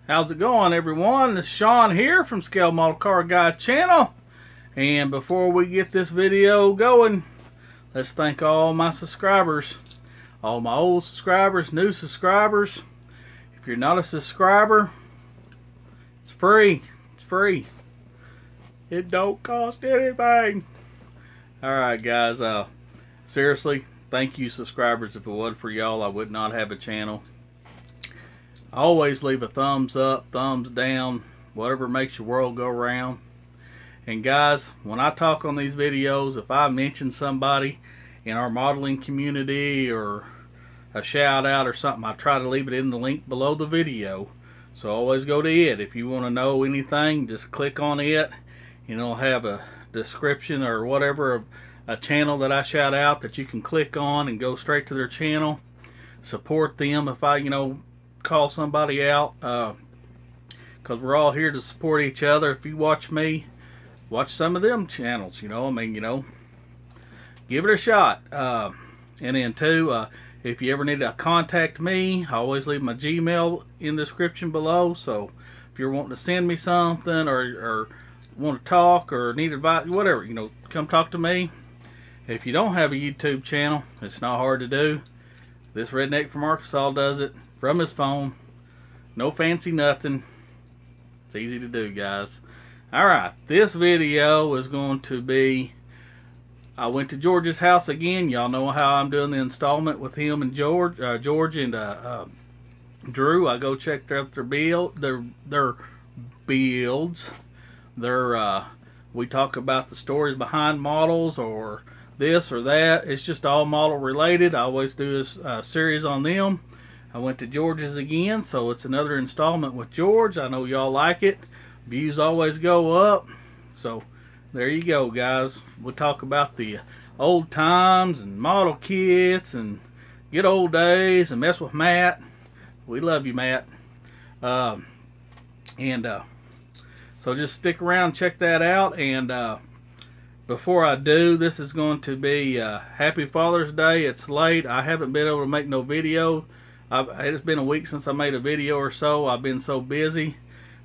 How's it going, everyone? This is Sean here from Scale Model Car Guy channel. And before we get this video going, let's thank all my subscribers. All my old subscribers, new subscribers. If you're not a subscriber, it's free. It's free. It don't cost anything. Alright guys, seriously, thank you subscribers. If it wasn't for y'all, I would not have a channel. Always leave a thumbs up, thumbs down, whatever makes your world go round. And guys, when I talk on these videos, if I mention somebody in our modeling community or a shout out or something, I try to leave it in the link below the video. So always go to it. If you want to know anything, just click on it and it'll have a description or whatever of a channel that I shout out that you can click on and go straight to their channel. Support them if I, call somebody out, because we're all here to support each other. If you watch me, watch some of them channels, give it a shot. And then too, if you ever need to contact me, I always leave my Gmail in the description below. So if you're wanting to send me something or want to talk or need advice, whatever, come talk to me. If you don't have a YouTube channel, it's not hard to do. This redneck from Arkansas does it from his phone. No fancy nothing. It's easy to do, guys. Alright, this video is going to be, I went to George's house again. Y'all know how I'm doing the installment with him and George and Drew. I go check out their builds. We talk about the stories behind models or this or that. It's just all model related. I always do a series on them. I went to George's again, so it's another installment with George. I know y'all like it. Views always go up. So there you go, guys. We'll talk about the old times and model kits and good old days and mess with Matt. We love you, Matt. So just stick around, check that out. And before I do, this is going to be Happy Father's Day. It's late. I haven't been able to make no video. It's been a week since I made a video or so. I've been so busy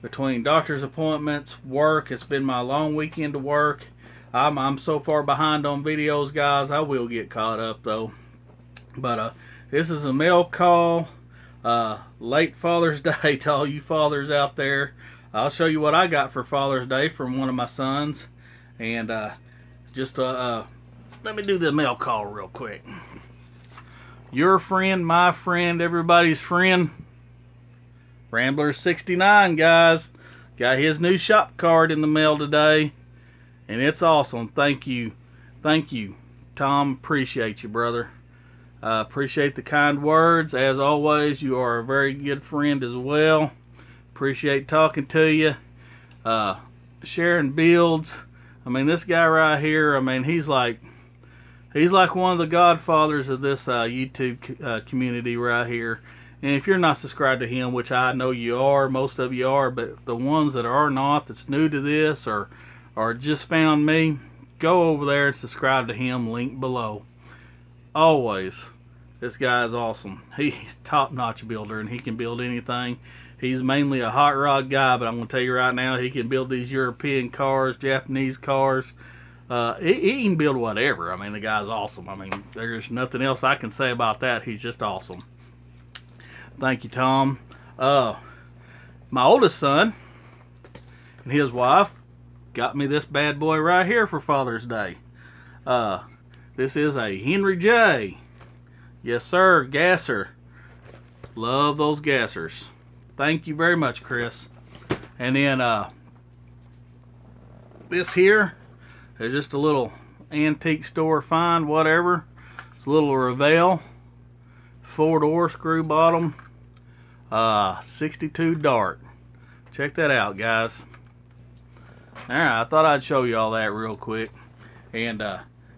between doctor's appointments, work. It's been my long weekend to work. I'm so far behind on videos, guys. I will get caught up though. But this is a mail call. Late Father's Day to all you fathers out there. I'll show you what I got for Father's Day from one of my sons. And let me do the mail call real quick. Your friend, my friend, everybody's friend, Rambler 69, guys. Got his new shop card in the mail today, and it's awesome. Thank you, Tom. Appreciate you, brother. Appreciate the kind words. As always, you are a very good friend as well. Appreciate talking to you. Sharing builds. This guy right here, he's like one of the godfathers of this YouTube community right here. And if you're not subscribed to him, which I know you are, most of you are, but the ones that are not, that's new to this or just found me, go over there and subscribe to him, link below. Always. This guy is awesome. He's top-notch builder, and he can build anything. He's mainly a hot rod guy, but I'm going to tell you right now, he can build these European cars, Japanese cars. He can build whatever. The guy's awesome. There's nothing else I can say about that. He's just awesome. Thank you, Tom. My oldest son and his wife got me this bad boy right here for Father's Day. This is a Henry J. Yes, sir. Gasser. Love those gassers. Thank you very much, Chris. And then this here is just a little antique store find, whatever. It's a little Revell 4-door screw bottom 62 Dart. Check that out, guys. Alright, I thought I'd show you all that real quick. And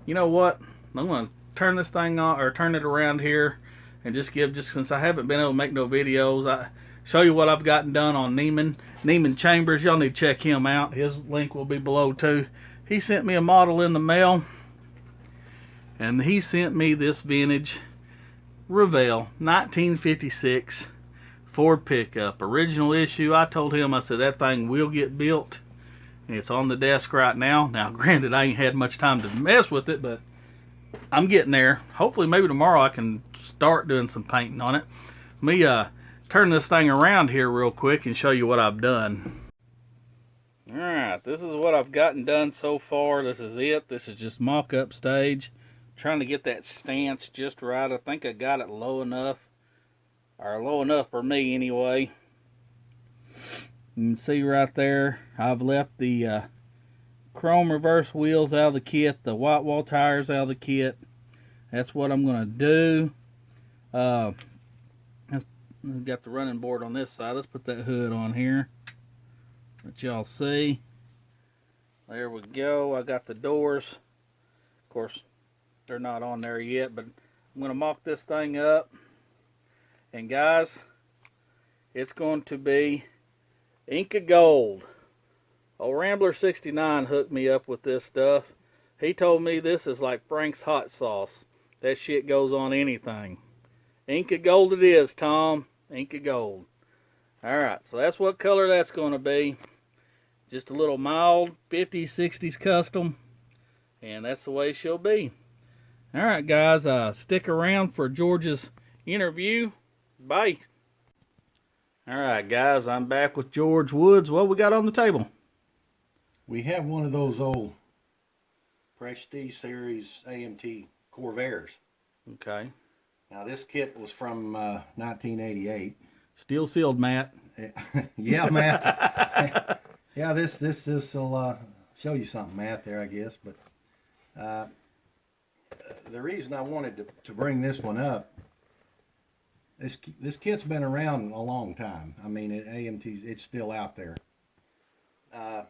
you know what? I'm going to turn this thing on, or turn it around here, and just since I haven't been able to make no videos, I show you what I've gotten done on Neiman Chambers. Y'all need to check him out. His link will be below too. He sent me a model in the mail, and he sent me this vintage Revell 1956 Ford pickup. Original issue. I told him, I said, that thing will get built. And it's on the desk right now. Now, granted, I ain't had much time to mess with it, but I'm getting there. Hopefully, maybe tomorrow I can start doing some painting on it. Let me turn this thing around here real quick and show you what I've done. Alright, this is what I've gotten done so far. This is it. This is just mock-up stage. Trying to get that stance just right. I think I got it low enough. Or low enough for me anyway. You can see right there, I've left the chrome reverse wheels out of the kit, the white wall tires out of the kit. That's what I'm going to do. I've got the running board on this side. Let's put that hood on here. Let y'all see. There we go. I got the doors. Of course, they're not on there yet, but I'm going to mock this thing up. And guys, it's going to be Inca Gold. Old Rambler 69 hooked me up with this stuff. He told me this is like Frank's hot sauce. That shit goes on anything. Inca Gold it is, Tom. Inca Gold. Alright, so that's what color that's going to be. Just a little mild 50s, 60s custom. And that's the way she'll be. Alright guys, stick around for George's interview. Bye. Alright guys, I'm back with George Woods. What we got on the table? We have one of those old Prestige Series AMT Corvairs. Okay. Now this kit was from 1988. Steel sealed, Matt. Yeah, Matt. Yeah, this will show you something, Matt, there, I guess. But the reason I wanted to bring this one up, this kit's been around a long time. I mean, AMT, it's still out there. Back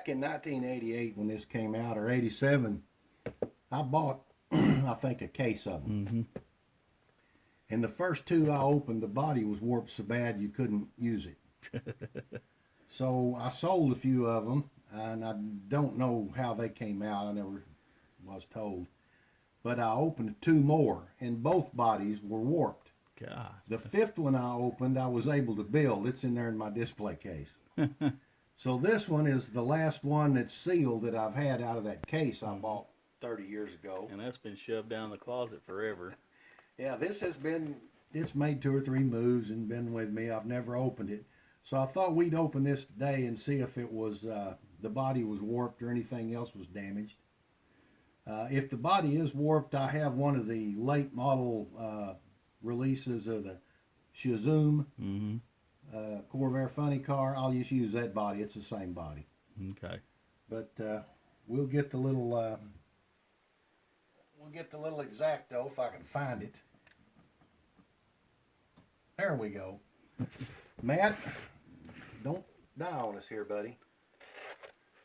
in 1988 when this came out, or 87, I bought, I think, a case of them. Mm-hmm. And the first two I opened, the body was warped so bad you couldn't use it. So I sold a few of them, and I don't know how they came out. I never was told. But I opened two more, and both bodies were warped. God. The fifth one I opened, I was able to build. It's in there in my display case. So this one is the last one that's sealed that I've had out of that case I bought 30 years ago. And that's been shoved down the closet forever. Yeah, this has been, it's made 2 or 3 moves and been with me. I've never opened it. So I thought we'd open this today and see if it was, the body was warped or anything else was damaged. If the body is warped, I have one of the late model releases of the Shazoom Corvair Funny Car. I'll just use that body. It's the same body. Okay. But we'll get the little X-Acto if I can find it. There we go. Matt, don't die on us here, buddy.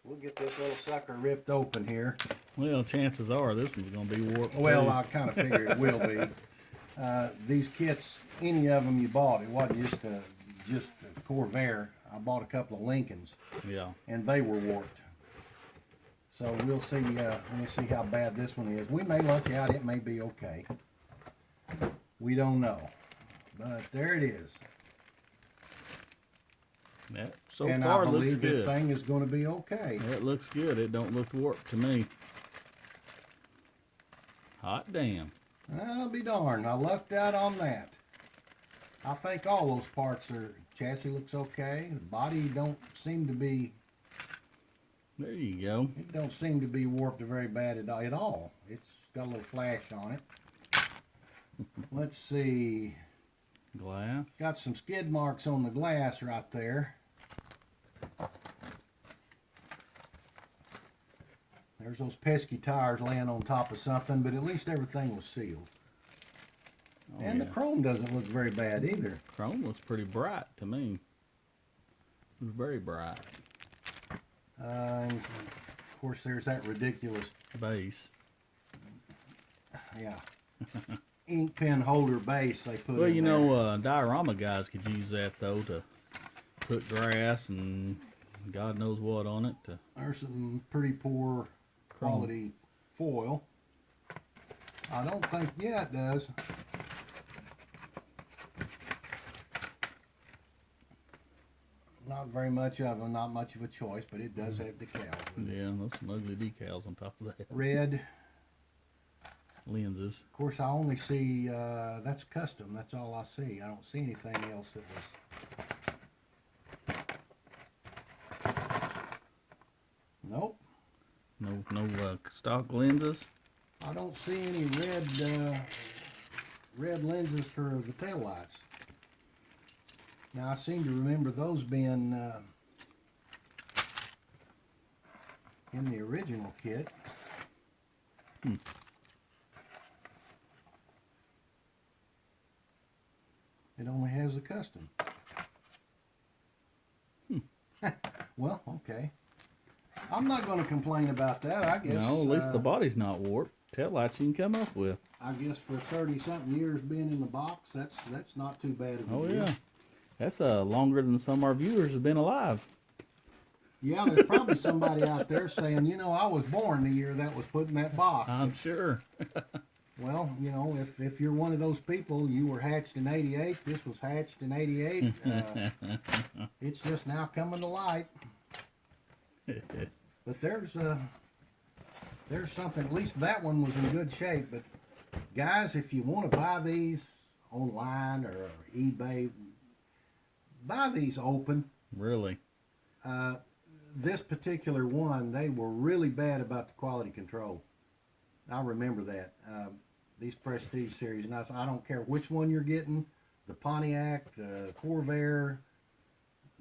We'll get this little sucker ripped open here. Well, chances are this one's going to be warped. Well, too. I kind of figure it will be. These kits, any of them you bought, it wasn't just a Corvair. I bought a couple of Lincolns. Yeah. And they were warped. So we'll see. We'll see how bad this one is. We may luck out. It may be okay. We don't know. But there it is. That so and far I believe looks good. This thing is going to be okay. It looks good. It don't look warped to me. Hot damn. I'll be darned. I lucked out on that. I think all those parts are. Chassis looks okay. The body don't seem to be. There you go. It don't seem to be warped very bad at all. It's got a little flash on it. Let's see. Glass. Got some skid marks on the glass right there. There's those pesky tires laying on top of something, but at least everything was sealed. Oh, and yeah. the chrome doesn't look very bad either. Chrome looks pretty bright to me. It's very bright. And of course, there's that ridiculous Base. Yeah. Ink pen holder base they put Well, in you there. know, diorama guys could use that though to put grass and God knows what on it. There's some pretty poor quality foil. I don't think, yeah, it does. Not very much of them, not much of a choice, but it does have decals. Yeah, those some ugly decals on top of that. Red. Lenses. Of course, I only see, that's custom. That's all I see. I don't see anything else that was... Nope. No stock lenses. I don't see any red lenses for the taillights. Now, I seem to remember those being in the original kit. It only has the custom. Well, okay. I'm not going to complain about that, I guess. No, at least the body's not warped. Taillights you can come up with. I guess for 30-something years being in the box, that's not too bad of a deal. Yeah. That's longer than some of our viewers have been alive. Yeah, there's probably somebody out there saying, you know, I was born the year that was put in that box. I'm sure. Well, you know, if you're one of those people, you were hatched in 88, this was hatched in 88, it's just now coming to light. But there's something, at least that one was in good shape. But guys, if you want to buy these online or eBay, buy these open. Really? This particular one, they were really bad about the quality control. I remember that. These Prestige series, and I don't care which one you're getting, the Pontiac, the Corvair,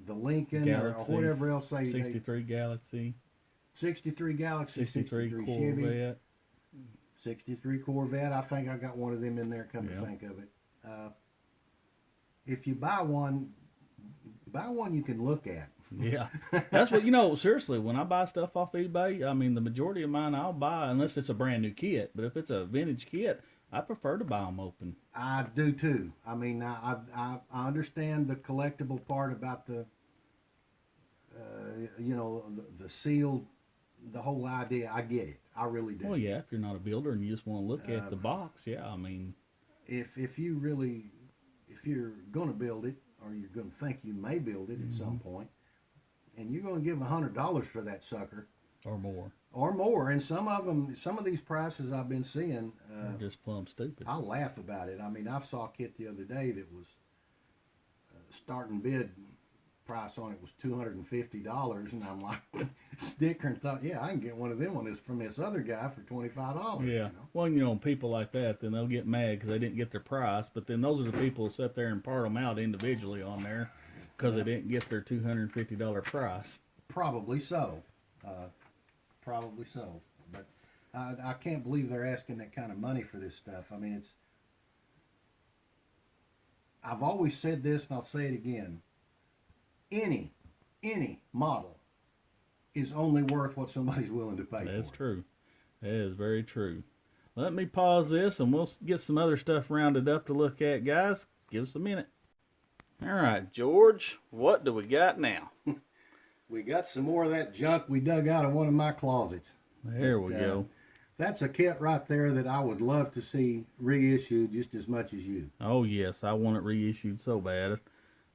the Lincoln, or whatever else they... 63 Galaxy. 63 Galaxy, 63 Corvette. Chevy, 63 Corvette. I think I got one of them in there, come to think of it. If you buy one you can look at. Yeah. That's what, you know, seriously, when I buy stuff off eBay, I mean, the majority of mine I'll buy, unless it's a brand new kit. But if it's a vintage kit, I prefer to buy them open. I do too. I mean, I understand the collectible part about the, you know, the sealed, the whole idea. I get it. I really do. Well, yeah, if you're not a builder and you just want to look at the box, yeah, I mean. If you're going to build it, or you're going to think you may build it at some point, and you're going to give $100 for that sucker. Or more. And some of these prices I've been seeing, they're just plumb stupid. I laugh about it. I mean, I saw a kit the other day that was starting bid price on it was $250, and I'm like, sticker, and thought, yeah, I can get one of them from this other guy for $25. Yeah. You know? Well, you know, people like that, then they'll get mad because they didn't get their price. But then those are the people who sit there and part them out individually on there because they didn't get their $250 price. Probably so. Probably so. But I can't believe they're asking that kind of money for this stuff. I mean, I've always said this, and I'll say it again. Any model is only worth what somebody's willing to pay for. That's true. That is very true. Let me pause this and we'll get some other stuff rounded up to look at, guys. Give us a minute. All right, George, what do we got now? We got some more of that junk we dug out of one of my closets. There we go. That's a kit right there that I would love to see reissued just as much as you. Oh, yes, I want it reissued so bad.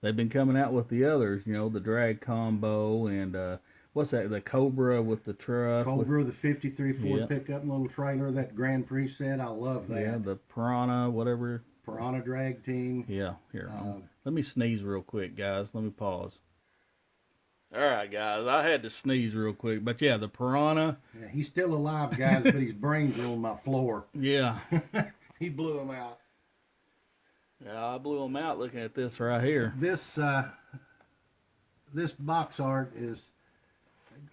They've been coming out with the others, you know, the drag combo and what's that, the Cobra with the truck. Cobra, the 53 Ford pickup and little trailer, that Grand Prix set, I love that. Yeah, the Piranha, whatever. Piranha drag team. Yeah, here. Let me sneeze real quick, guys. Let me pause. All right, guys, I had to sneeze real quick. But, yeah, the Piranha. Yeah, he's still alive, guys, but his brains are on my floor. Yeah. He blew him out. Yeah, I blew him out looking at this right here. This box art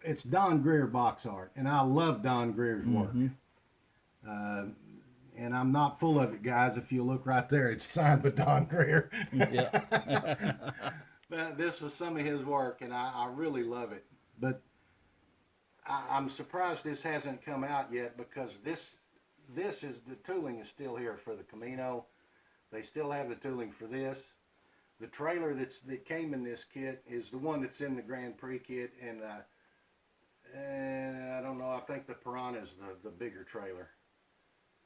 it's Don Greer box art, and I love Don Greer's work. And I'm not full of it, guys. If you look right there, it's signed by Don Greer. Yeah. This was some of his work, and I really love it. But I'm surprised this hasn't come out yet, because the tooling is still here for the Camino. They still have the tooling for this. The trailer that came in this kit is the one that's in the Grand Prix kit, and I don't know, I think the Piranha is the bigger trailer.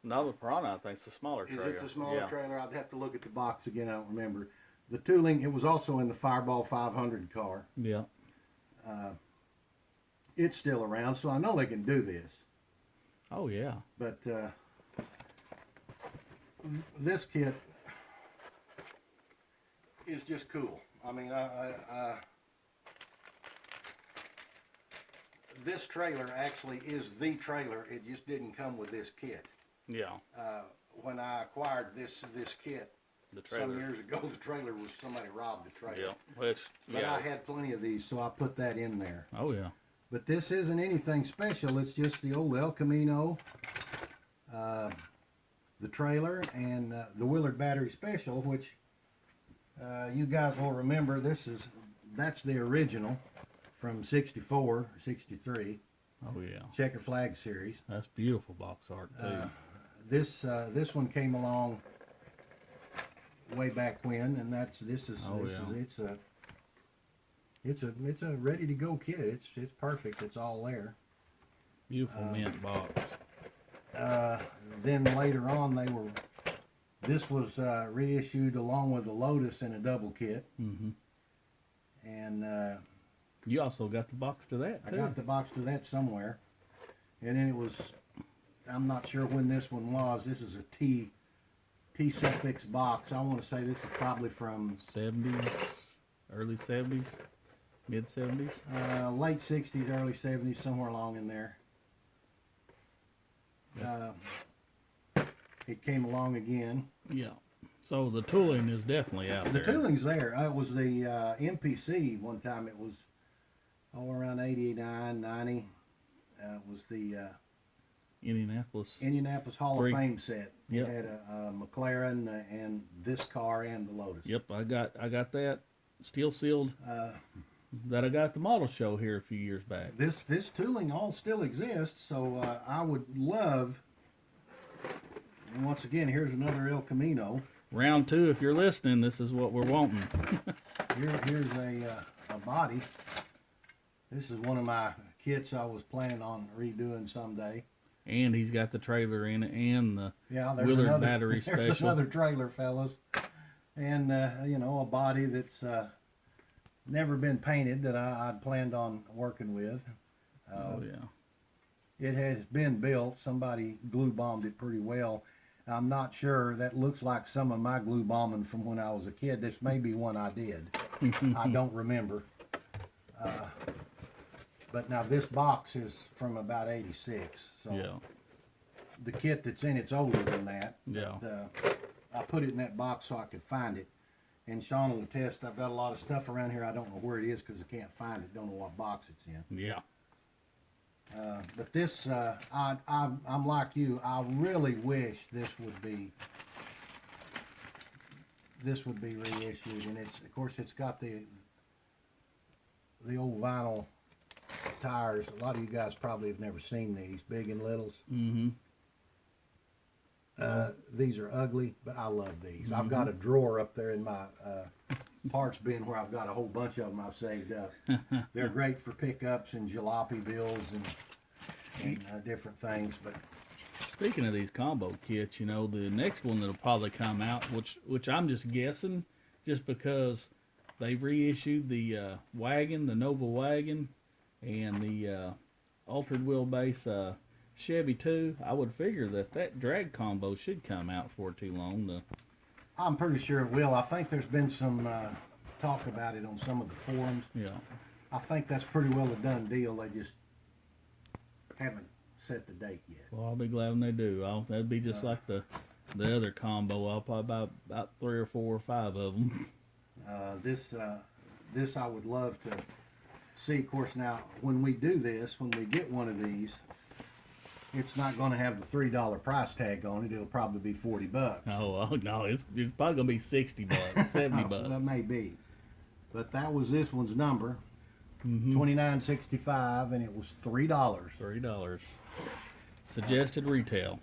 No, the Piranha, I think, is the smaller trailer. Is it the smaller trailer? I'd have to look at the box again, I don't remember. The tooling, it was also in the Fireball 500 car. Yeah. It's still around, so I know they can do this. Oh yeah. But this kit is just cool. I mean, this trailer actually is the trailer. It just didn't come with this kit. Yeah. When I acquired this kit The trailer. some years ago, the trailer was somebody robbed the trailer. Yeah. Which. But Yeah. I had plenty of these, so I put that in there. Oh yeah. But this isn't anything special. It's just the old El Camino, the trailer, and the Willard Battery Special, which you guys will remember. That's the original from '64, '63. Oh yeah. Checker Flag series. That's beautiful box art too. This one came along way back when, and it's a ready to go kit. It's perfect. It's all there. Beautiful mint box. Then later on, this was reissued along with the Lotus in a double kit, Mm-hmm. and You also got the box to that I too. got the box to that somewhere. And then it was, I'm not sure when this one was. This is a T suffix box. I want to say this is probably from 70s, early 70s, mid 70s. late 60s, early 70s, somewhere along in there. It came along again. Yeah. So the tooling is definitely out The there. tooling's there. It was the MPC one time. It was around 89, 90. It was the Indianapolis. Indianapolis Hall Three. of Fame set. Yep. It had a McLaren and this car and the Lotus. Yep, I got that steel sealed Uh, that I got at the model show here a few years back. this tooling all still exists, so I would love. And once again, here's another El Camino. Round 2, if you're listening, this is what we're wanting. Here's a body. This is one of my kits I was planning on redoing someday. And he's got the trailer in it and the Yeah, there's Willard another Battery there's Special. another trailer, fellas, and a body that's never been painted that I'd planned on working with. Oh yeah. It has been built. Somebody glue bombed it pretty well. I'm not sure. That looks like some of my glue bombing from when I was a kid. This may be one I did. I don't remember. But now this box is from about '86. So Yeah. the kit that's in it's older than that. Yeah. But, I put it in that box so I could find it. And Sean will attest, I've got a lot of stuff around here. I don't know where it is because I can't find it. Don't know what box it's in. Yeah. But this, I'm like you. I really wish this would be reissued. And of course, it's got the old vinyl tires. A lot of you guys probably have never seen these, big and littles. Mm-hmm. These are ugly, but I love these. I've got a drawer up there in my parts bin where I've got a whole bunch of them I've saved up. They're great for pickups and jalopy bills and different things. But Speaking of these combo kits, the next one that'll probably come out, which I'm just guessing, just because they reissued the wagon, the Nova wagon, and the altered wheelbase Chevy 2, I would figure that drag combo should come out for too long. I'm pretty sure it will. I think there's been some talk about it on some of the forums. Yeah. I think that's pretty well a done deal. They just haven't set the date yet. Well, I'll be glad when they do. That'd be just like the other combo. I'll probably buy about 3 or 4 or 5 of them. This I would love to see. Of course, now when we do this, when we get one of these, it's not going to have the $3 price tag on it. It'll probably be $40. Oh no, it's probably gonna be $60, $70. That may be, but that was this one's number, Mm-hmm. $29.65, and it was $3. $3. Suggested retail.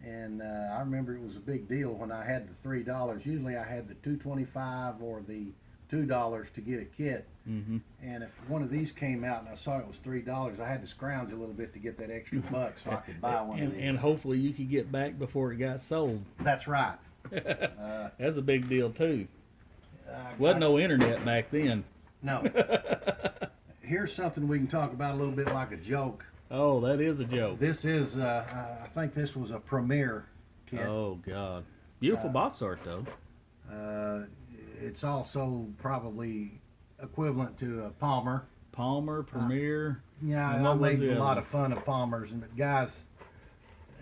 And I remember it was a big deal when I had the $3. Usually I had the $2.25 or the $2 to get a kit. Mm-hmm. And if one of these came out and I saw it was $3, I had to scrounge a little bit to get that extra buck so I could buy one of these. And hopefully you could get back before it got sold. That's right. That's a big deal too. Wasn't no internet back then. No. Here's something we can talk about a little bit like a joke. Oh, that is a joke. This is, I think this was a Premier kit. Oh, God. Beautiful box art, though. It's also probably equivalent to a Palmer. Palmer, Premier. Yeah, I made a lot of fun of Palmers. And guys,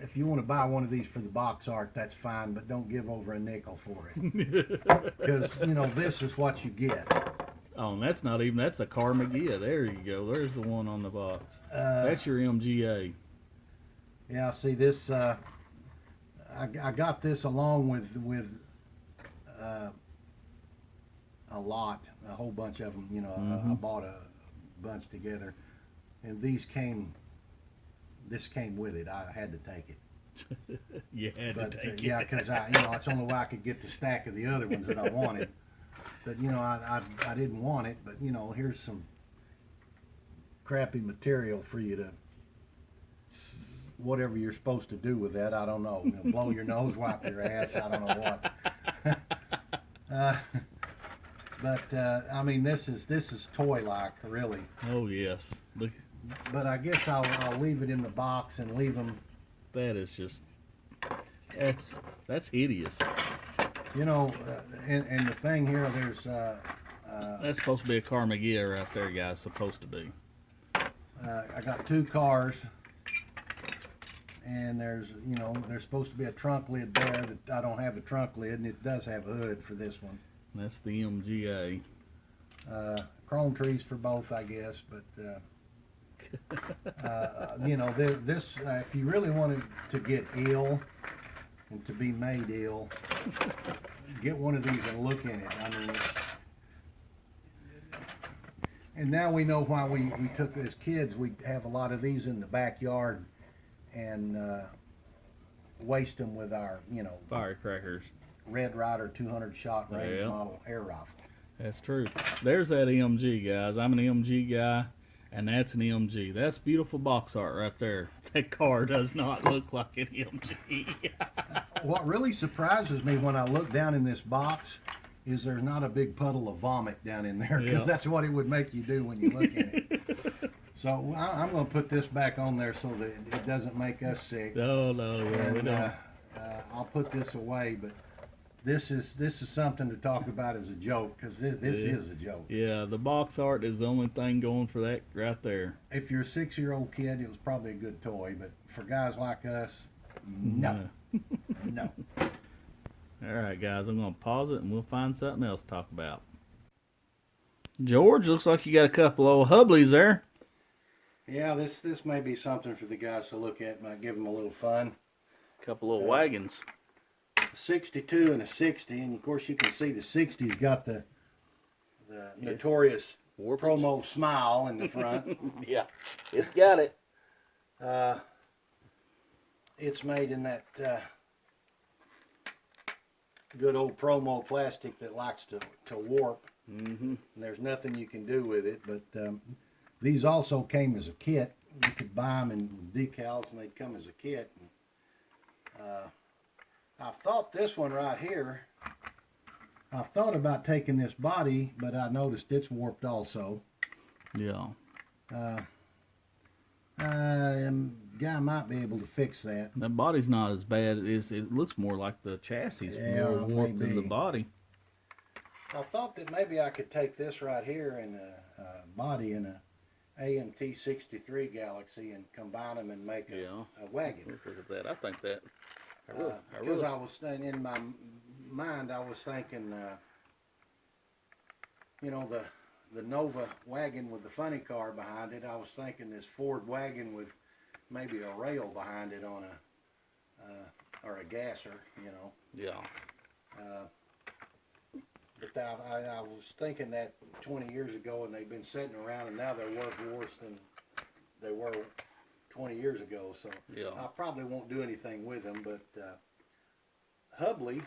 if you want to buy one of these for the box art, that's fine, but don't give over a nickel for it. Because, you know, this is what you get. Oh, and that's not even, that's a Car McGee. There you go. There's the one on the box. That's your MGA. Yeah, see this, I got this along with a lot, a whole bunch of them, you know, I bought a bunch together. And this came with it. I had to take it. You had to take it. Yeah, because you know, it's the only way I could get the stack of the other ones that I wanted. But you know, I didn't want it. But you know, here's some crappy material for you to whatever you're supposed to do with that. I don't know. You know, blow your nose, wipe your ass. I don't know what. But I mean, this is toy-like, really. Oh yes. Look. But I guess I'll leave it in the box and leave them. That is just, that's hideous. You know, and the thing here, there's that's supposed to be a Car McGee right there, guys. Supposed to be. I got two cars, and there's, you know, there's supposed to be a trunk lid there that I don't have a trunk lid, and it does have a hood for this one. That's the MGA. Chrome trees for both, I guess, but you know, this if you really wanted to get ill and to be made ill, get one of these and look in it. I mean, and now we know why we took, as kids, we'd have a lot of these in the backyard and waste them with our, you know, Firecrackers. Red Ryder 200 shot range model air rifle. That's true. There's that MG, guys. I'm an MG guy, and that's an MG. That's beautiful box art right there. That car does not look like an MG. What really surprises me when I look down in this box is there's not a big puddle of vomit down in there, because that's what it would make you do when you look at it. So I'm going to put this back on there so that it doesn't make us sick. No, we don't. I'll put this away, but this is something to talk about as a joke, because this is a joke. Yeah, the box art is the only thing going for that right there. If you're a 6-year-old kid, it was probably a good toy, but for guys like us, no. No. All right, guys, I'm going to pause it and we'll find something else to talk about. George, looks like you got a couple old Hubblies there. Yeah, this may be something for the guys to look at. Might give them a little fun. A couple old wagons. A 62 and a 60, and of course you can see the 60's got the notorious promo smile in the front. Yeah, it's got it. It's made in that good old promo plastic that likes to warp. And there's nothing you can do with it, but these also came as a kit. You could buy them in decals and they'd come as a kit. And, I thought this one right here, I've thought about taking this body, but I noticed it's warped also. Yeah. Guy might be able to fix that. That body's not as bad. It looks more like the chassis more warped than the body. I thought that maybe I could take this right here and a body in a AMT 63 Galaxy and combine them and make a wagon. Look at that. I think that. Because I was in my mind, I was thinking, you know, the Nova wagon with the funny car behind it. I was thinking this Ford wagon with maybe a rail behind it on or a gasser, you know. Yeah. But I was thinking that 20 years ago, and they've been sitting around, and now they're worth worse than they were 20 years ago. So I probably won't do anything with them. But Hubley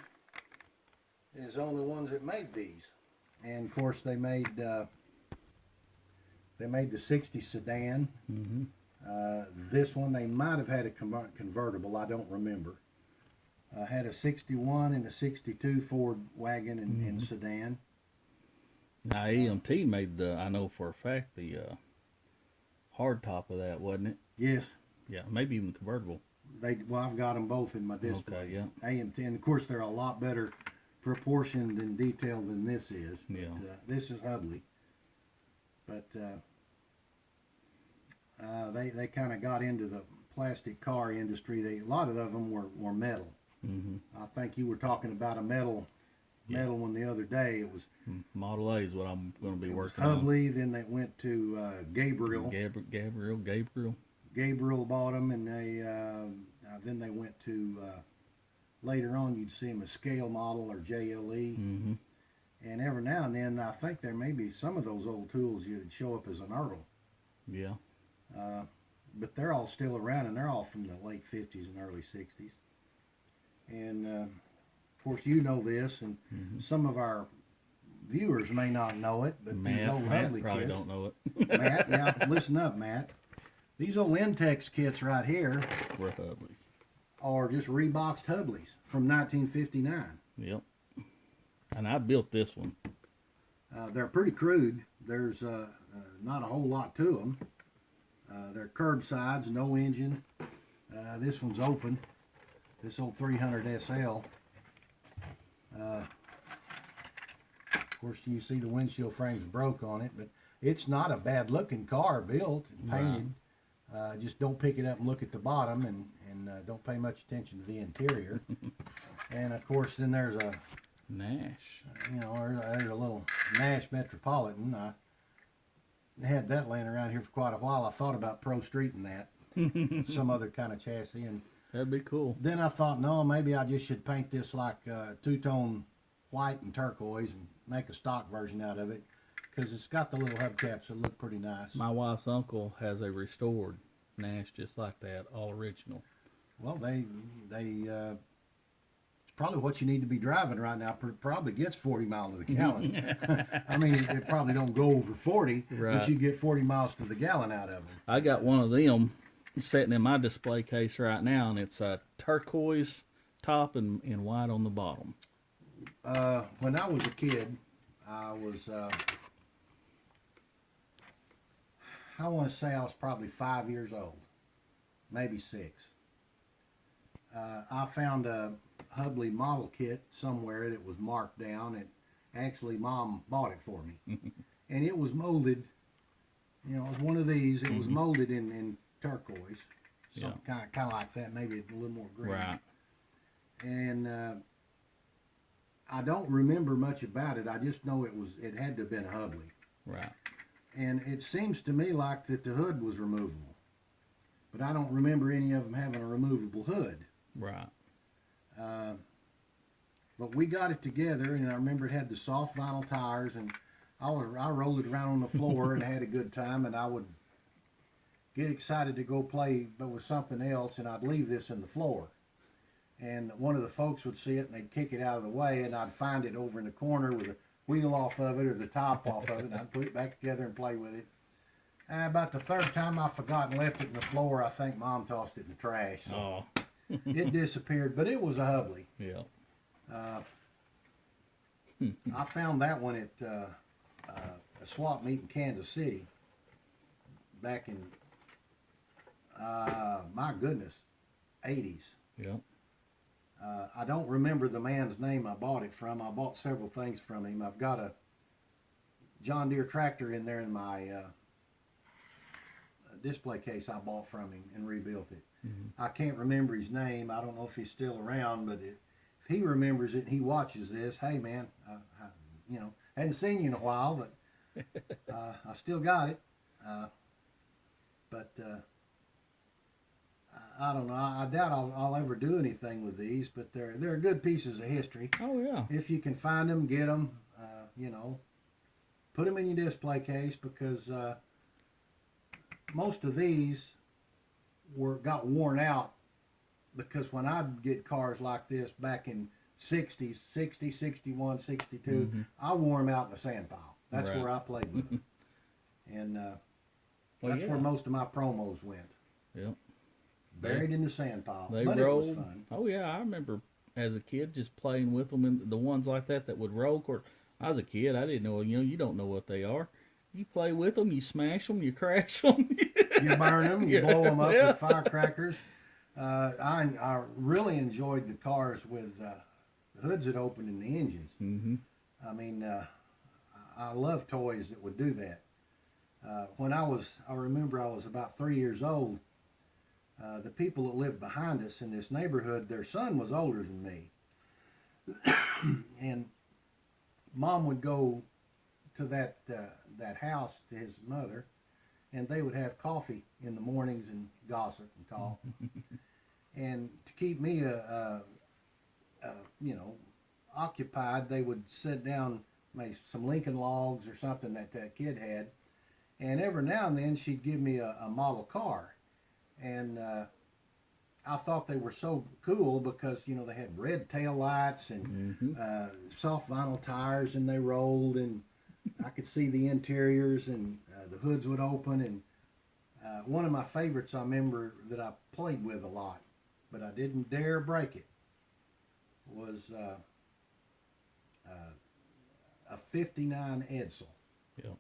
is the only ones that made these, and of course they made the 60 sedan. This one they might have had a convertible. I don't remember. Had a 61 and a 62 Ford wagon and sedan. Now EMT made the, I know for a fact, the hard top of that, wasn't it? Yes. Yeah, maybe even convertible. Well, I've got them both in my display. Okay, yeah. AM10. Of course, they're a lot better proportioned and detailed than this is. But, Yeah. this is ugly. But they kind of got into the plastic car industry. A lot of them were metal. Mm-hmm. I think you were talking about a metal one the other day. It was Model A is what I'm going to be working Hubley. Then they went to Gabriel. Gabriel bought them, and then they went to later on. You'd see them as scale model or JLE. Mm-hmm. And every now and then, I think there may be some of those old tools you'd show up as an Earl. Yeah. But they're all still around, and they're all from the late 50s and early 60s. And of course, you know this, and some of our viewers may not know it, but these old Hubley probably kits. don't know it. Matt, yeah, listen up, Matt. These old Intex kits right here We're Hubleys. are just reboxed Hubleys from 1959. Yep. And I built this one. They're pretty crude. There's not a whole lot to them. They're curbsides, no engine. This one's open. This old 300 SL. Of course, you see the windshield frame's broke on it, but it's not a bad looking car built and painted. Just don't pick it up and look at the bottom, and don't pay much attention to the interior. And of course, then there's a Nash. There's a little Nash Metropolitan. I had that laying around here for quite a while. I thought about Pro Streeting that, some other kind of chassis, and That'd be cool. then I thought, no, maybe I just should paint this like two-tone white and turquoise and make a stock version out of it, because it's got the little hubcaps that look pretty nice. My wife's uncle has a restored Nash just like that, all original. Well, they it's probably what you need to be driving right now. Probably gets 40 miles to the gallon. I mean, it probably don't go over 40, Right. but you get 40 miles to the gallon out of it. I got one of them sitting in my display case right now, and it's a turquoise top and white on the bottom. When I was a kid, I was, I want to say I was probably 5 years old, maybe 6. I found a Hubley model kit somewhere that was marked down, and actually Mom bought it for me. And it was molded, it was one of these. It was molded in turquoise, something kind of like that, maybe a little more green. Right. And I don't remember much about it. I just know it had to have been a Hubley. Right. And it seems to me like that the hood was removable, but I don't remember any of them having a removable hood. Right. But we got it together, and I remember it had the soft vinyl tires, and I rolled it around on the floor and had a good time, and I would get excited to go play, but with something else, and I'd leave this in the floor. And one of the folks would see it, and they'd kick it out of the way, and I'd find it over in the corner with a wheel off of it or the top off of it, and I'd put it back together and play with it. And about the third time I forgot and left it in the floor, I think Mom tossed it in the trash. So Oh. it disappeared, but it was a Hubley. Yeah. I found that one at a swap meet in Kansas City back in, my goodness, 80s. Yeah. I don't remember the man's name I bought it from. I bought several things from him. I've got a John Deere tractor in there in my display case I bought from him and rebuilt it. I can't remember his name. I don't know if he's still around, but if he remembers it and he watches this, hey man, hadn't seen you in a while, but I still got it. But I don't know. I doubt I'll ever do anything with these, but they're good pieces of history. Oh yeah. If you can find them, get them. Put them in your display case, because most of these got worn out, because when I'd get cars like this back in 60s, 60, 61, 62, I wore them out in the sand pile. That's Right. where I played with them. And that's yeah. where most of my promos went. Yep. Buried in the sand pile. They But rolled. it was fun. Oh yeah, I remember as a kid just playing with them, and the ones like that would roll. Or I was a kid. I didn't know. You know, you don't know what they are. You play with them. You smash them. You crash them. You burn them, you Yeah. blow them up Yeah. with firecrackers. I really enjoyed the cars with the hoods that opened in the engines. Mm-hmm. I mean, I love toys that would do that. I remember I was about 3 years old. The people that lived behind us in this neighborhood, their son was older than me, and Mom would go to that house to his mother, and they would have coffee in the mornings and gossip and talk. And to keep me, you know, occupied, they would sit down, make some Lincoln Logs or something that kid had, and every now and then she'd give me a model car, and I thought they were so cool because you know they had red tail lights and soft vinyl tires, and they rolled, and I could see the interiors, and the hoods would open. And one of my favorites I remember that I played with a lot, but I didn't dare break it, was a '59 Edsel. Yeah.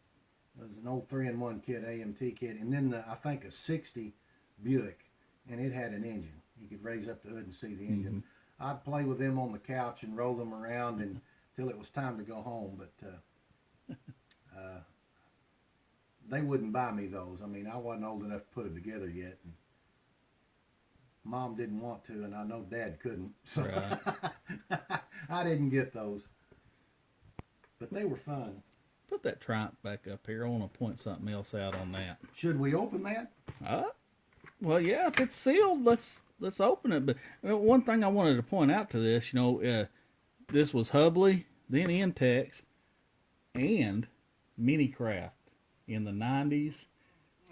It was an old 3-in-1 kit, AMT kit, and then I think a '60 Buick, and it had an engine. You could raise up the hood and see the engine. I'd play with them on the couch and roll them around until it was time to go home, but they wouldn't buy me those. I mean, I wasn't old enough to put it together yet. And Mom didn't want to, and I know Dad couldn't, so Right. I didn't get those. But they were fun. Put that Triumph back up here. I want to point something else out on that. Should we open that? Well, yeah. If it's sealed, let's open it. But one thing I wanted to point out to this, you know, this was Hubley, then Intex, and Minicraft in the '90s.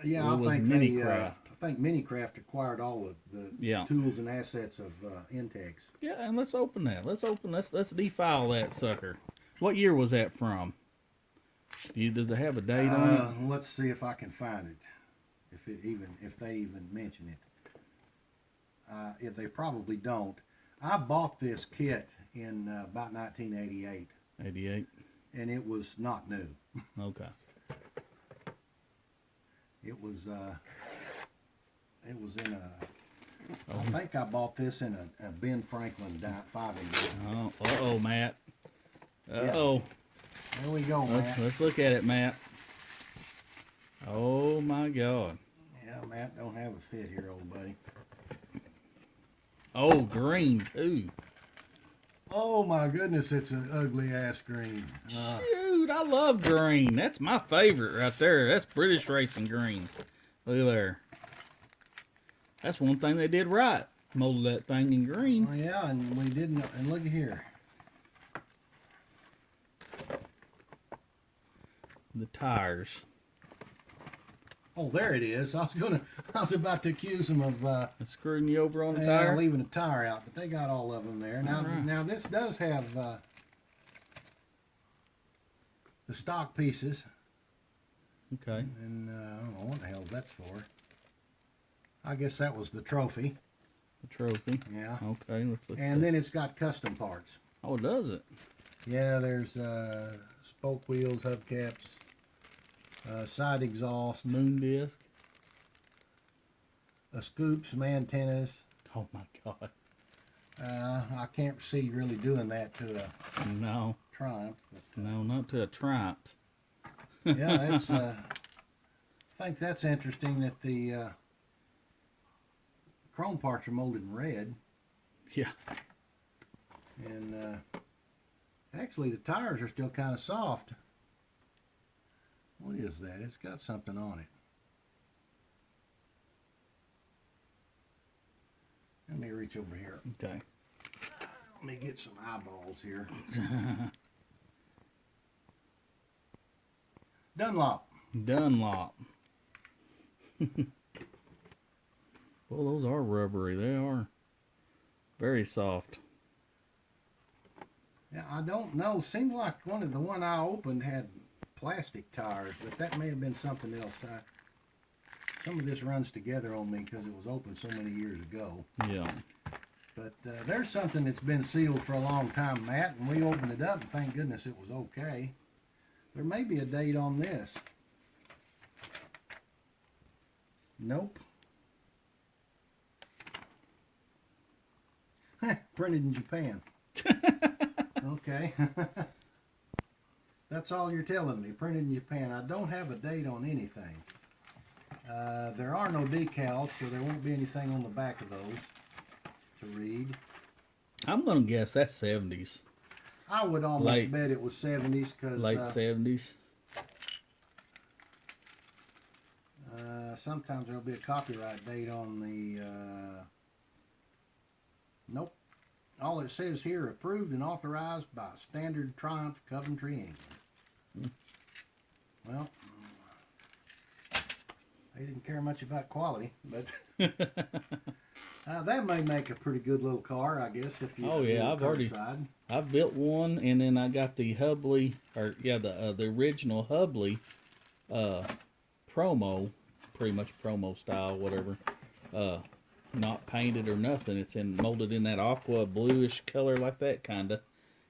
Yeah, It was I Minicraft. think Minicraft acquired all of the tools and assets of Intex. Yeah, and let's open that. Let's defile that sucker. What year was that from? Does it have a date on it? Let's see if I can find it. If they even mention it. If they probably don't. I bought this kit in about 1988. 88. And it was not new. Okay. It was in a. I think I bought this in a Ben Franklin 5-inch. Oh, uh-oh, Matt. Uh-oh. There we go, Matt. Let's look at it, Matt. Oh my God. Yeah, Matt don't have a fit here, old buddy. Oh, green too. Oh my goodness, it's an ugly ass green. Shoot, I love green. That's my favorite right there. That's British racing green. Look at there. That's one thing they did right. Molded that thing in green. Oh yeah, and we didn't. And look at here. The tires. Oh, there it is. I was about to accuse them of Screwing you over on the tire? leaving a tire out, but they got all of them there. Now this does have the stock pieces. Okay. And I don't know what the hell that's for. I guess that was the trophy. The trophy. Yeah. Okay, let's look. And then it's got custom parts. Oh, does it? Yeah, there's spoke wheels, hubcaps, side exhaust, Moon disc. a scoop, some antennas. Oh my God. I can't see really doing that to a No. Triumph. But, No, not to a Triumph. yeah, that's. I think that's interesting that the chrome parts are molded in red, Yeah. and actually the tires are still kind of soft. What is that? It's got something on it. Let me reach over here. Okay. Let me get some eyeballs here. Dunlop. Dunlop. Well, those are rubbery. They are very soft. Yeah, I don't know. Seemed like the one I opened had plastic tires, but that may have been something else. Some of this runs together on me because it was opened so many years ago. Yeah. But there's something that's been sealed for a long time, Matt, and we opened it up, and thank goodness it was okay. There may be a date on this. Nope. Printed in Japan. Okay. That's all you're telling me. Printed in Japan. I don't have a date on anything. There are no decals, so there won't be anything on the back of those to read. I'm gonna guess that's 70s. I would almost bet it was 70s because late 70s. Sometimes there'll be a copyright date on the. Nope. All it says here, approved and authorized by Standard Triumph, Coventry, England. Well, they didn't care much about quality, but that may make a pretty good little car, I guess. If you I've built one, and then I got the Hubley, the original Hubley, promo, pretty much promo style, whatever. Not painted or nothing. It's molded in that aqua bluish color like that, kinda,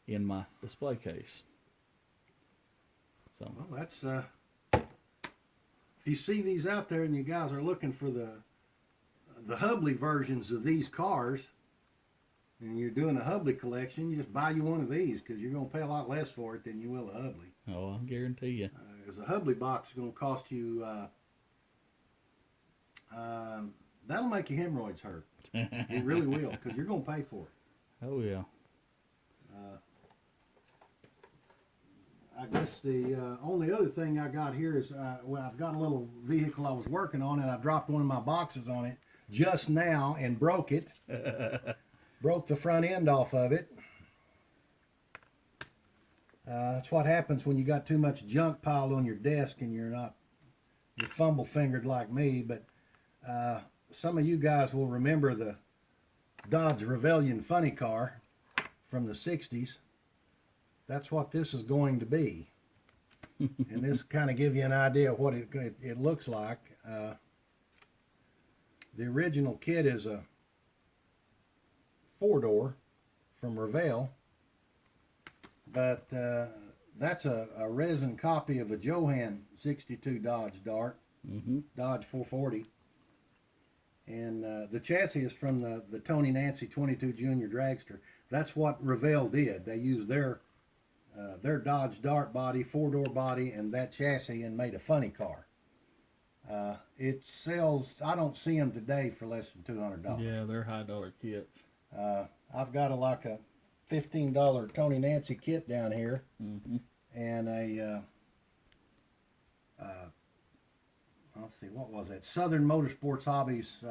in my display case. So well, that's if you see these out there and you guys are looking for the Hubley versions of these cars, and you're doing a Hubley collection, you just buy you one of these because you're going to pay a lot less for it than you will a Hubley. Oh, I guarantee you. Because a Hubley box is going to cost you. That'll make your hemorrhoids hurt. It really will, because you're going to pay for it. Oh, yeah. I guess the only other thing I got here is, I've got a little vehicle I was working on, and I dropped one of my boxes on it just now and broke it. Broke the front end off of it. That's what happens when you got too much junk piled on your desk and you're fumble-fingered like me, but some of you guys will remember the Dodge Rebellion funny car from the 60s. That's what this is going to be. And this kind of give you an idea of what it looks like. The original kit is a 4-door from REVELL, but that's a resin copy of a Johan 62 Dodge Dart, Dodge 440. And the chassis is from the Tony Nancy 22 Junior Dragster. That's what REVELL did. They used their Dodge Dart body, 4-door body, and that chassis, and made a funny car. It sells, I don't see them today for less than $200. Yeah, they're high dollar kits. I've got like a $15 Tony Nancy kit down here, and a let's see, what was that? Southern Motorsports Hobbies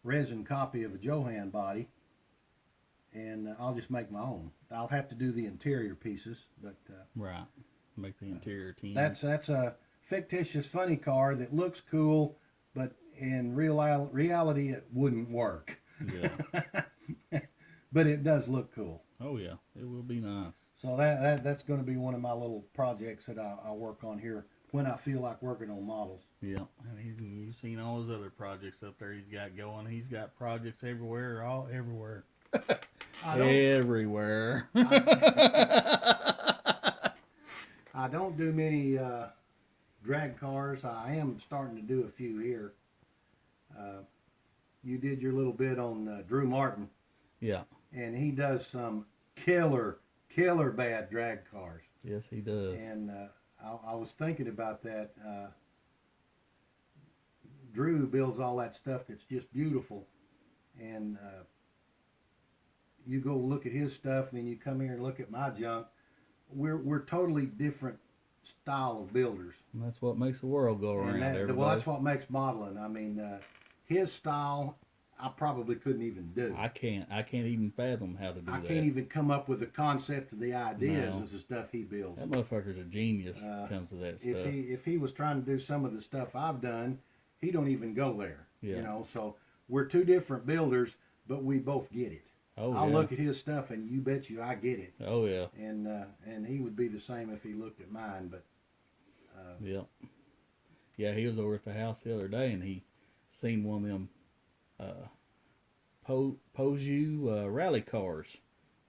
resin copy of a Johan body, and I'll just make my own. I'll have to do the interior pieces, but right, make the interior team. That's a fictitious funny car that looks cool, but in reality it wouldn't work. Yeah. But it does look cool. Oh yeah, it will be nice. So that's going to be one of my little projects that I'll work on here when I feel like working on models. Yeah, and you've seen all his other projects up there he's got going. He's got projects everywhere, everywhere. Everywhere. I don't do many drag cars. I am starting to do a few here. You did your little bit on Drew Martin. Yeah. And he does some killer bad drag cars. Yes, he does. And I was thinking about that. Drew builds all that stuff that's just beautiful, and you go look at his stuff, and then you come here and look at my junk. We're totally different style of builders. And that's what makes the world go around. Well, that's what makes modeling. I mean, his style, I probably couldn't even do. I can't even fathom how to do that. I can't even come up with the concept of the ideas of the stuff he builds. That motherfucker's a genius when it comes to that stuff. If he was trying to do some of the stuff I've done, he don't even go there. Yeah. You know, so we're two different builders, but we both get it. Oh, I'll look at his stuff and you bet you I get it. Oh yeah. And he would be the same if he looked at mine, but yeah, he was over at the house the other day and he seen one of them Peugeot rally cars.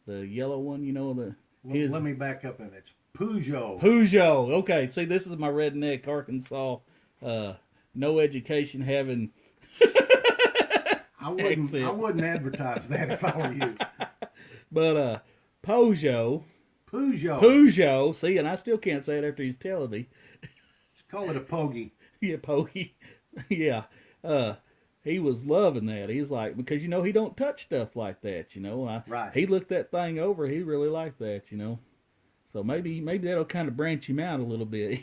The yellow one, you know, Let me back up in it's Peugeot. Peugeot. Okay, see, this is my redneck Arkansas, uh, no education having I accent. wouldn't advertise that if I were you. But Peugeot, Peugeot. Peugeot. See, and I still can't say it after he's telling me. Let's call it a pogie. Yeah, Pokey. Yeah. Uh, he was loving that. He's like, because he don't touch stuff like that. Right. He looked that thing over. He really liked that. So maybe that'll kind of branch him out a little bit.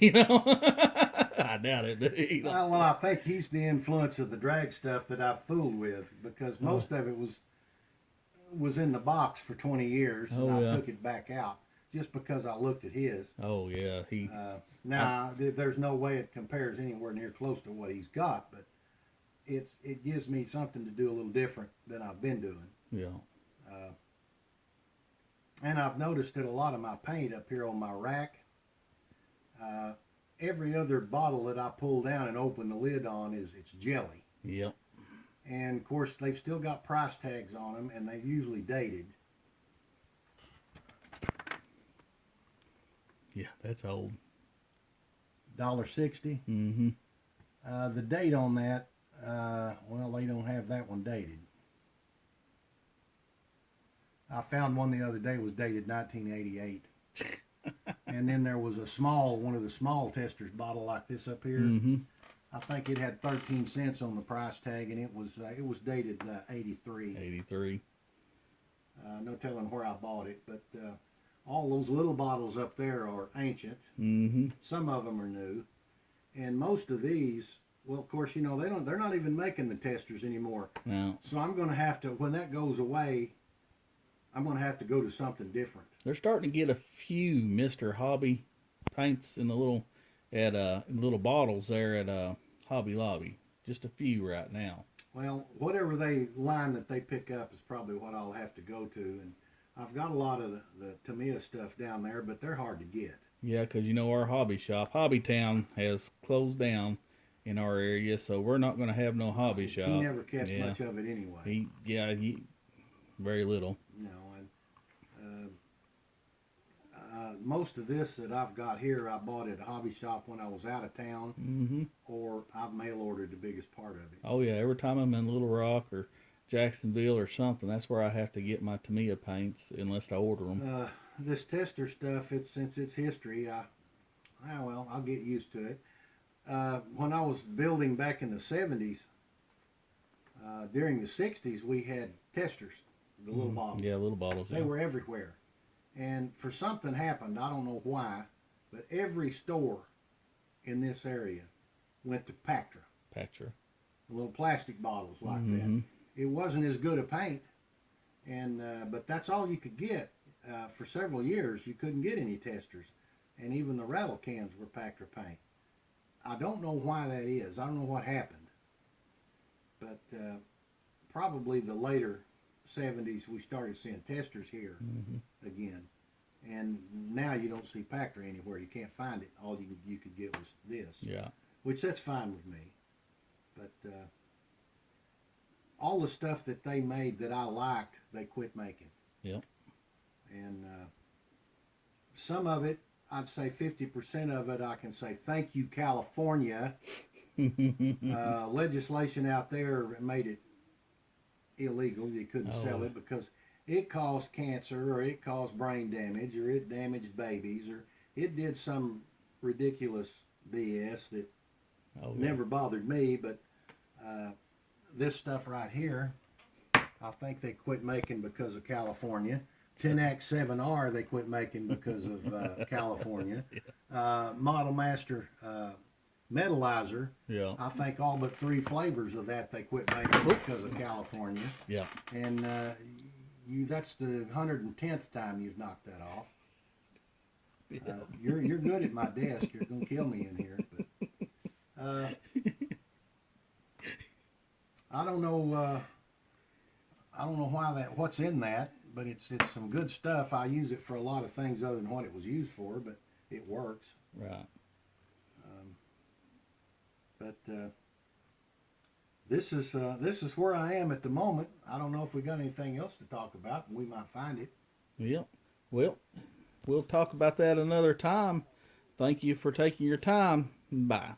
I doubt it. But, Well, I think he's the influence of the drag stuff that I've fooled with, because most of it was in the box for 20 years, and I took it back out just because I looked at his. Oh yeah, now there's no way it compares anywhere near close to what he's got, but it gives me something to do a little different than I've been doing. Yeah. And I've noticed that a lot of my paint up here on my rack, every other bottle that I pull down and open the lid on it's jelly. Yep. And of course they've still got price tags on them, and they're usually dated. Yeah, that's old. $1.60. Mm-hmm. The date on that, well, they don't have that one dated. I found one the other day was dated 1988. And then there was one of the small testers bottle like this up here. Mm-hmm. I think it had 13 cents on the price tag, and it was dated 83. 83. No telling where I bought it, but all those little bottles up there are ancient. Mm-hmm. Some of them are new, and most of these, well, of course, they're not even making the testers anymore. No. So I'm going to have to, when that goes away, I'm going to have to go to something different. They're starting to get a few Mr. Hobby paints in the little bottles there at Hobby Lobby. Just a few right now. Well, whatever line that they pick up is probably what I'll have to go to, and I've got a lot of the Tamiya stuff down there, but they're hard to get. Yeah, because our hobby shop, Hobby Town, has closed down in our area, so we're not going to have no hobby shop. He never kept much of it anyway. He very little. No, and most of this that I've got here, I bought at a hobby shop when I was out of town, Mm-hmm. or I've mail ordered the biggest part of it. Oh yeah, every time I'm in Little Rock or Jacksonville or something, that's where I have to get my Tamiya paints unless I order them. This tester stuff, since it's history, I'll get used to it. When I was building back in the 70s, during the 60s, we had testers, the little bottles. Yeah, little bottles. They were everywhere. And for something happened, I don't know why, but every store in this area went to Pactra. Pactra. The little plastic bottles like Mm-hmm. that. It wasn't as good a paint, and but that's all you could get. For several years, you couldn't get any testers, and even the rattle cans were Pactra paint. I don't know why that is. I don't know what happened, but probably the later 70s we started seeing testers here again, and now you don't see Pactra anywhere. You can't find it. All you could get was this. Yeah. Which that's fine with me, but all the stuff that they made that I liked, they quit making. Yep. And some of it, I'd say 50% of it, I can say thank you, California. Legislation out there made it illegal. You couldn't sell it because it caused cancer, or it caused brain damage, or it damaged babies, or it did some ridiculous BS that never bothered me. But this stuff right here, I think they quit making because of California. 10X 7R they quit making because of California. Model Master Metalizer, Yeah. I think all but 3 flavors of that they quit making because of California. Yeah. And that's the 110th time you've knocked that off. You're good at my desk. You're gonna kill me in here. But I don't know what's in that, but it's some good stuff. I use it for a lot of things other than what it was used for, but it works. Right. But this is where I am at the moment. I don't know if we got anything else to talk about. We might find it. Yep. Well, we'll talk about that another time. Thank you for taking your time. Bye.